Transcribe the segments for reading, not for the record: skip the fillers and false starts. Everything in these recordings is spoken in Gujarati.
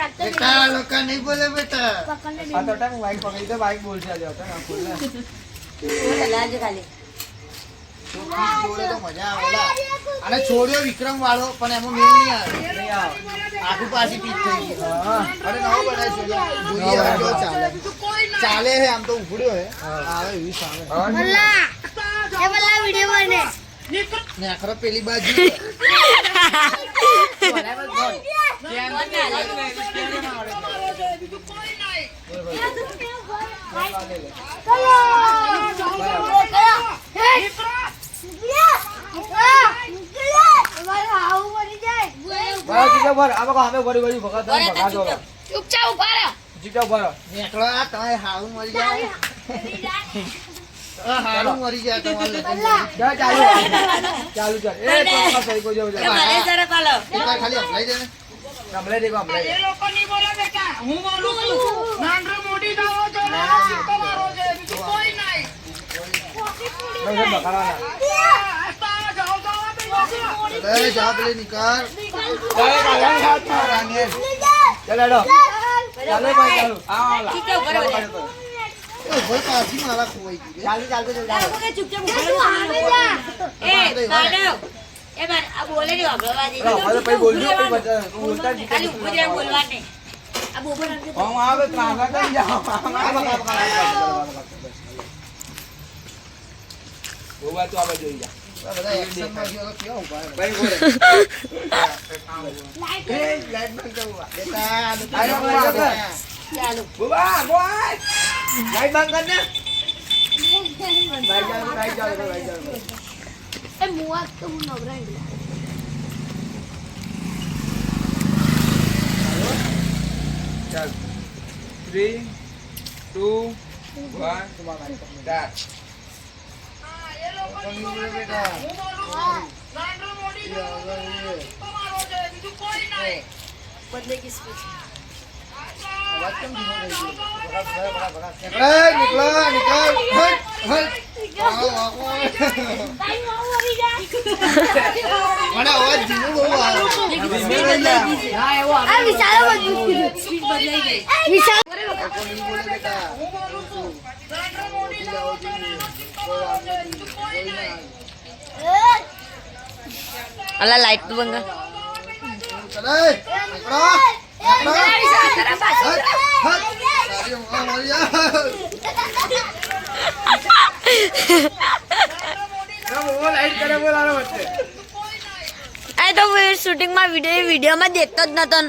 बेटा लोग नहीं बोले बेटा આ તો ટાઈમ બાઈક પકડી તો બાઈક બોલશે આજે હતો ને બોલ તો મજા આવે અને છોડ્યો વિક્રમ વાળો પણ એમાં મેળ નહીં આવે આખું પાછી પીચ થઈ ગઈ અરે નવો બનાવી જોઈએ કેવો ચાલે ચાલે હે આમ તો ઉભડ્યો હે આવે એવી સામે એ બલા વિડિયો બને ને આખરો પેલી બાજુ ચૂપચાપ ઉભા રહો નેકળો આ તમે હાવું મરી જાય હારું મરી જાય તમારે ચાલુ ચાલ એ તો સહી કોઈ જાવ ખાલી અપલાઈ દે ને હમલે દેખો હમલે એ લોકો નહીં બોલે બેટા હું બોલું છું નાનરો મોટી દાવો છો ને તમારો છે બીજું કોઈ નહીં બકારાના અરે જા પેલે નિકાલ ચાલો ચાલો ભાઈ ચાલો એ ભાઈ પાછી મારા ખોવાઈ ગઈ ચાલુ ચાલતો ભાઈ બોલજો બોલતા હું આવે ત્રાગા કરી જાઓ બોબા તો આવે જોઈ જા બધા એક્શન માં ગયો કેવો ઉભા ભાઈ બોલે લાઈટ બંધ કરવા બેટા ચાલો બોબા બોય લાઈટ બંધ કર ને ભાઈ જાઓ એ મુઆ તો હું નવરાઈ ચાલ 3 2 1 સ્ટાર્ટ એ લોકો નહીં બોલે બેટા હું બોલું નાનરો મોટી દાવો છો ને તમારો છે બીજું કોઈ નહીં બદલે की स्पीच વાત કેમ ધીમો થઈ ગયો નિકળ નિકળ હટ મને અવાજ ધીમો બહુ આવે આ વિચારો મજબૂત સ્પીડ બદલાઈ ગઈ વિચાર નહીં બોલે બેટા હું બોલું છું નાનરો મોટી દાવો છો ને તમારો છે બીજું કોઈ નહીં અલા લાઈટ તો બંગા ચલે નિકળો લાઈટ કરે બોલારો વચ્ચે આ તો શૂટિંગ માં વિડિયો માં દેખતો જ નતો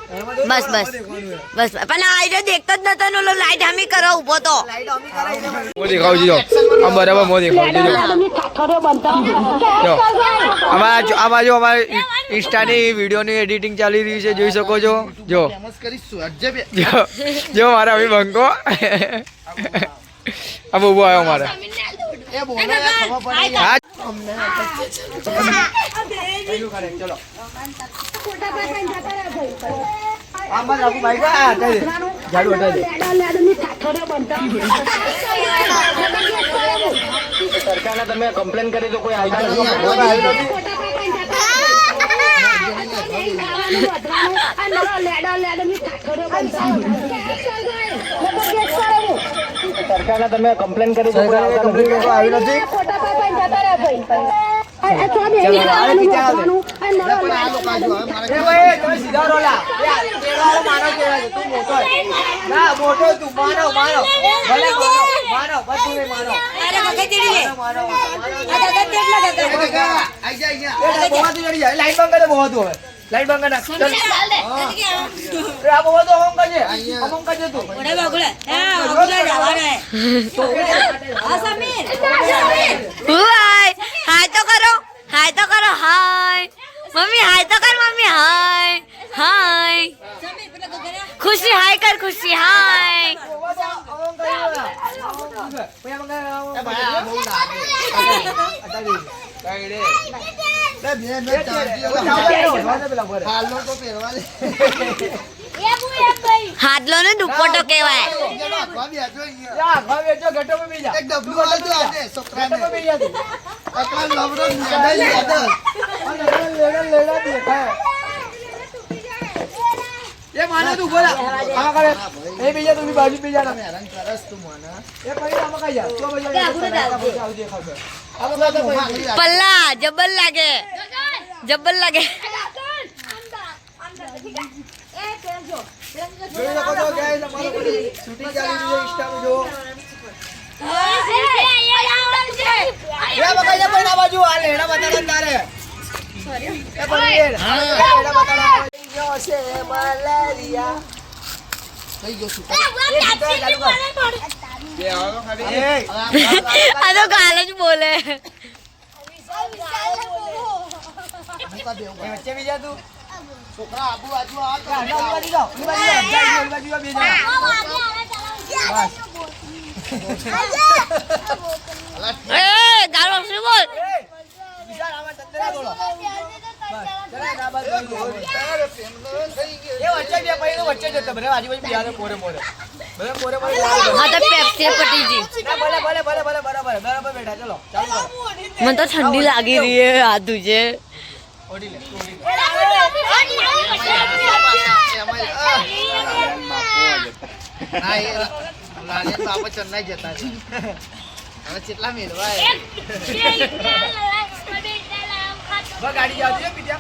બસ પણ આ જો દેખતો જ નતો ઓલો લાઈટ હમી કરો ઉભો તો મો દેખાવ જો આ બરાબર મો દેખાવ જો આ બાજુ અમારે ઇન્સ્ટાની વિડિયોની એડિટિંગ ચાલી રહી છે જોઈ શકો છો જો ફેમસ કરીશું અજબ જો મારા અભી બંકો આ બહુ આવ્યો મારે એ બોલે ખબર પડી હા અમને ચલો આમાં રાખું ભાઈ કા હટાઈ દે ઝાડુ હટાઈ દે સરકારને તમે કમ્પ્લેન કરી તો કોઈ આવતા નથી સરકારને તમે કમ્પ્લેન કરી તો કોઈ આવતા નથી આવી નથી લાઈટ બંધ હાય તો કરો હાય મમ્મી હાય તો કર મમ્મી હાય ખુશી હાય કર ખુશી હાય હાડલો ને દુપટ્ટો કહેવાય એ માને તું બોલા આ કરે એ બીજા તું બાજુ બીજા તમે હેરાન કરસ તું મને એ પછી આમાં કઈ જા તો પછી આવજે ખાવ આ બધા તો ભાઈ પલ્લા જબર લાગે જબર લાગે જોઈ શકો છો ગાઈસ અમારો બધી શૂટિંગ ચાલી રહી છે ઇન્સ્ટામાં જો એ બકાઈ જા પણ આ બાજુ આ લેડા બતાડો તારે સોરી એ પણ હા લેડા બતાડો જો છે મલેરિયા થઈ ગયો શું આ તો ગાલ જ બોલે વચ્ચે બીજા તું છોકરા આબુ બાજુ આ તો બાજુ જાઓ બાજુ બે જણા એ ગાલો શું બોલ વિશાલ આમાં તંદરા બોલો ચલા ના બાજુ તારે પ્રેમનો થઈ ગયો એ વચ્ચે બે પૈનો વચ્ચે જતો બરે આજુબાજુ બિહારે મોરે મોરે બરે મોરે મોરે હા તો પેપ્સી પટી જી ના ભલે બરાબર બેઠા ચલો ચાલુ કરો મને તો ઠંડી લાગી રહી है આ तुझे ઓડી લે લાલિયન બાપા ચન્નાઈ જતા છે હવે કેટલા મેળવાય બસ ગાડી જાવ દે પીજા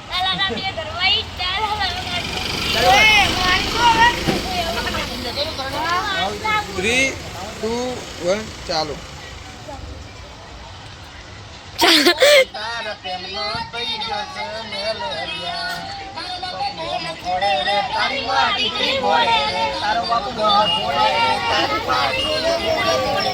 3 2 1 ચાલો તારા પ્રેમનો થઈ ગયો છે મેલેરિયા મોડે રે તારી માં દીકરી મોડે રે તારો બાપુ મોડે રે તારી પાછી મોડે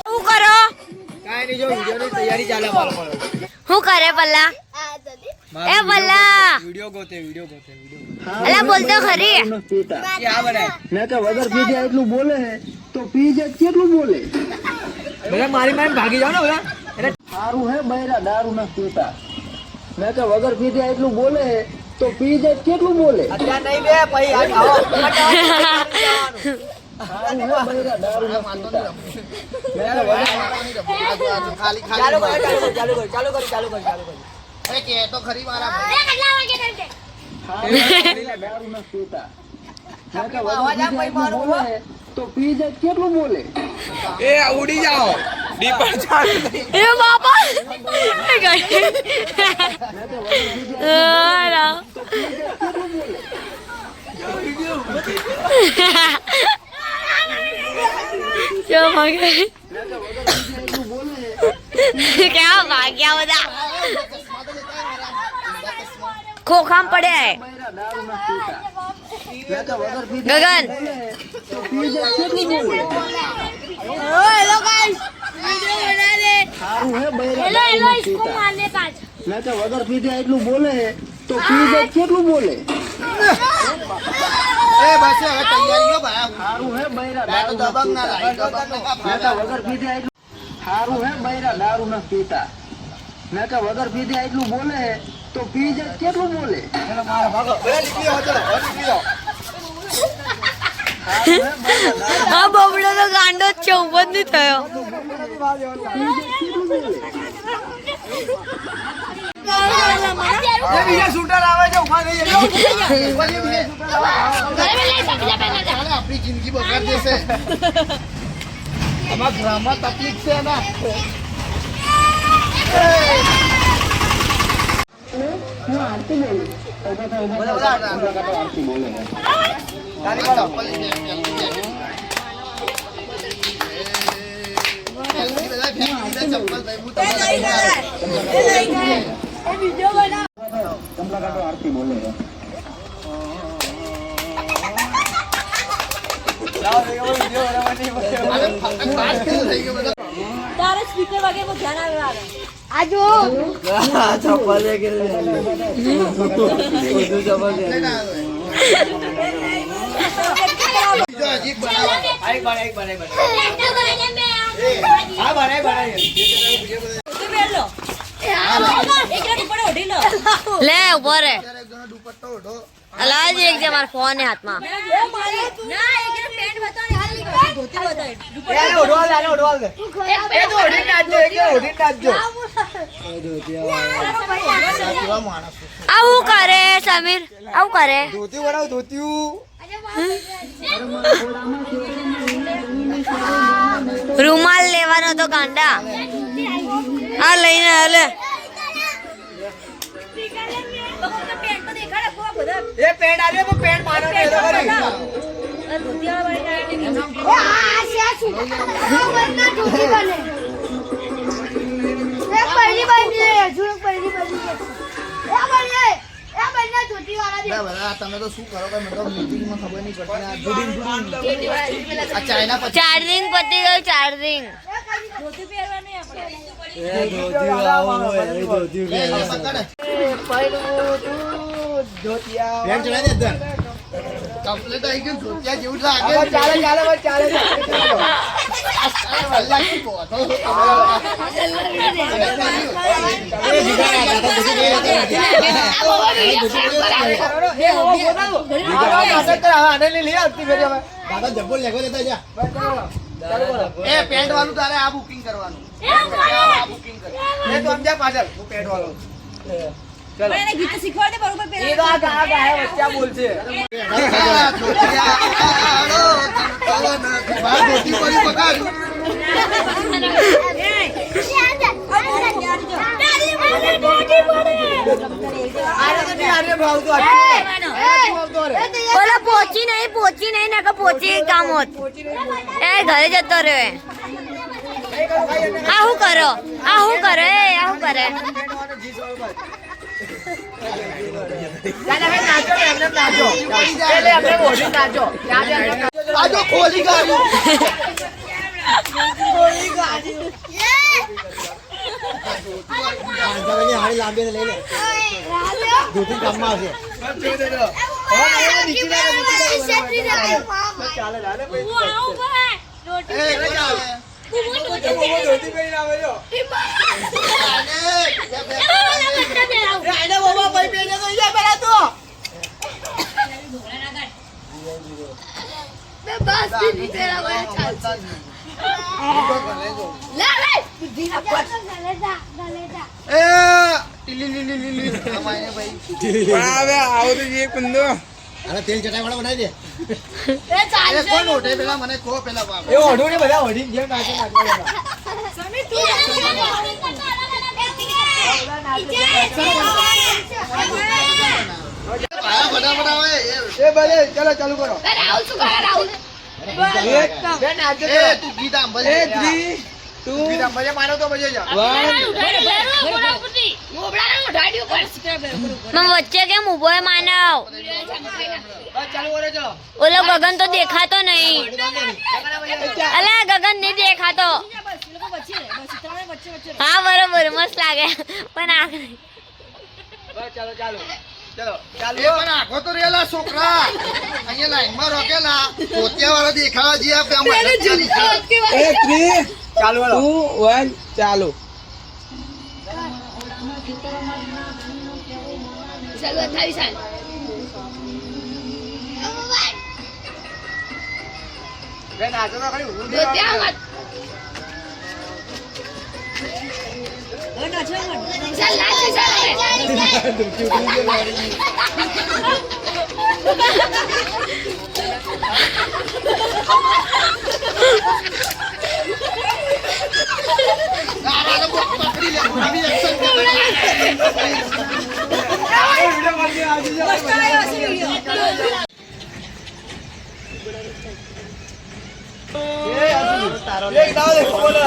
શું કરો કાઈ નહીં જો વિડિયોની તૈયારી ચાલે મારો શું કરે પલ્લા એ પલ્લા વિડિયો ગોતે અલા બોલતો ખરી કે આ બનાય મેં કે વગર પીધે એટલું બોલે હે તો પીજે કેટલું બોલે બધા મારી મારી ભાગી જાવ ને બધા એટલે સારું હે બૈરા દારૂ ન પીતા મેં કે વગર પીધે એટલું બોલે હે તો પીજે કેટલું બોલે અત્યારે નહીં બે પછી આ ખાઓ સારું હે બૈરા દારૂ ન પીતા ખાલી ચાલુ ખાલી કર અરે કે તો ખરી મારા ભાઈ સારું હે બૈરા દારૂ ન પીતા મેં કે વગર પીધે એટલું બોલે હે તો પીજે કેટલું બોલે એ ઉડી જાઓ દીપા ચાલુ એ બાપા મેં કે વગર પીધે તો પીજે કેટલું બોલે क्या भाग મેં કે વગર પીધે એટલું બોલે હે क्या भाग गया बता खोखा में पड़े है બૈરા દારૂ ન પીતા મેં કે વગર પીધે गगन બોલે હે તો પીજે કેટલું બોલે हेलो गाइस वीडियो बना ले સારું હે બૈરા દારૂ ન પીતા मारने का મેં કે વગર પીધે એટલું બોલે હે તો પીજે કેટલું બોલે એ બસ હવે તૈયારીઓ ભાઈ સારું હે બૈરા મેં તો દારૂ દબંગ ના લાવી દબંગ ને કા મેં કે વગર પીધે એટલું સારું હે બૈરા દારૂ ન પીતા મેં કે વગર પીધે એટલું બોલે હે તો પીજે કેટલું બોલે ચલો મારો ભાગો બધા નીકળી આવો ચલો નીકળી જાઓ સારું હે બૈરા દારૂ हाँ बबड़ो तो गांडो चौबत नहीं थयो પીજે કેટલું બોલે એ બીજા શૂટર આવે છે ઉભા થઈ જાય બીજા શૂટર આવે આપણી જિંદગી બગાડ દેશે આમાં ગ્રામમાં તકલીફ છે ને બધા આરતી બોલે હે તાલી પાડો ચપ્પલ ભાઈ હું તમને આરતી બોલે હે લાવો દેખો વિડિયો બનાવવાની બાત કેવું થઈ ગયું બધા તારે સ્પીકર વાગે કો ધ્યાન આવે આજો ચપ્પલ દે કે બધું ચપ્પલ દે બીજો હજી બનાવો એક બનાય હા બનાય તું બેલો લે ઉભો રે અત્યારે એક જણો દુપટ્ટો ઓઢો. અલા જ એક છે મારો ફોન હે હાથમાં યાર ઓઢવાલ દે, આને ઓઢવાલ દે. એ તો ઓઢીને નાચજો, એક જણ ઓઢીને નાચજો. કેવા માણસ છે. આવું કરે સમીર આવું કરે ધોતિયું બનાવ, ધોતિયું. રૂમાલ લેવાનો તો ગાંડા આ લઈને હાલે એ પેન્ટ આવ્યો તો પેન્ટ મારો ને એ તો કરી. લે બધા તમે તો શું કરો કે મને તો મીટિંગમાં ખબર નહીં પડતી. આ જુડીન જુડીન. આ ચાઇના પછી ચાર્જિંગ પતી ગયું ચાર્જિંગ એ ધોતિયું આવો, એ ધોતિયું લે, કે. લે, પકડ. ધોતિયા. બેન ચડાઈ દે અંદર. કમ્પ્લીટ આવી ગયું. ધોતિયા જેવું જ લાગે. હવે ચાલે, ચાલે, હવે ચાલે. આ કલાક કો તો. એ જીગા દાદા બધું ગઈ હતી. દાદા જબ્બો લેગો દેતા જા. એ પેન્ટ વાળું તારે આ બુકિંગ કરવાનું. આ બુકિંગ કર. એ તો સમજ્યા પાછળ, હું પેન્ટ વાળો. ચલો. શીખવાડે એ તો આ ગાય વચ્ચે આ બોલશે. ધોતી પડી પકડ. આને તો નહીં, આને ભાવતું આટલું. બોલો પહોંચી નહીં નકર પહોંચી કામ હોત એ ઘરે જતો રહ્યો એ. આ શું કરો એ આ શું કરે નાચો ને, એમને નાચો. એટલે એમને ઓઢી નાચો. આ જો ખોલી ગાડી. હારી લાંબી લઈ લે. ધોતી કામમાં આવશે. ધોતી પહેરીને આવે છો. તેલ ચટાઈ વાળા બનાવી દે. એ કોણ ઓઢે પેલા મને કહો પેલા બાપ. એ ઓઢું ને બધા ઓઢીને જેમ નાચે નાચવા જતા. ફટાફટ આવે. એ ભલે, ચલો ચાલુ કરો. બે નાચો એ તું ગીત આંબલ. એ 3 2 મજે માનો તો મજે જા. મને વચ્ચે કેમ ઉભો હે માનવ બસ ચાલુ કરો ચલો. ઓલો ગગન તો દેખાતો નહીં અલા ગગન નહીં દેખાતો હા બરોબર મસ્ત લાગે પણ આ બસ ચાલો ચાલો. ચલો ચાલુ. એ પણ આખો તો રેલા છોકરા અહીંયા લાઈનમાં રોકેલા પોતિયા વાળા દેખાવા જ્યાં પે આમ એ 3 ચાલુ 2 1 ચાલુ. બે નાચો તો ખરી. ઊંધી આવો. પકડી લે પકડી એક્શન કર. એક દાવ દેખો બોલો.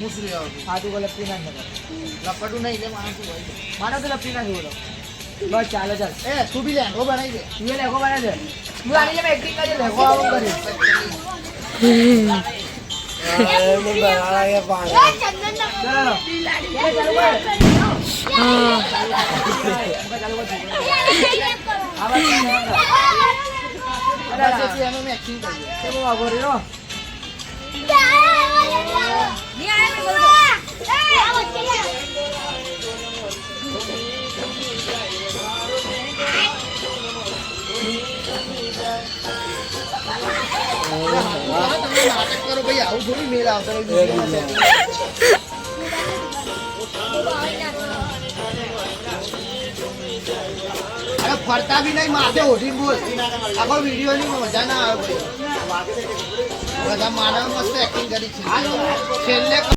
મુસરી આવે. હાથું બોલે પીના ન લપટું નહીં લે માણસ ભાઈ. માનો તો પીના બોલો. બસ ચાલે ચાલ. એ તું બી લેંગો બનાવી દે. તું એ લેખો બને છે. હું આની જેમ એક્ટિંગ કરી લેખો આવું કરી. એનું મેં એક્ટિંગ કરી. કેમ આવો રહ્યો? તમે નાટક કરો ભાઈ, આવું થોડી મેળ આવતો અરે ફરતા બી નહીં, માથે ઓઢીને બોલ. આખો વિડીયો ની મજા ના આવે ભાઈ. બધા માનવ મસ્ત એક્ટિંગ કરી છે છેલ્લે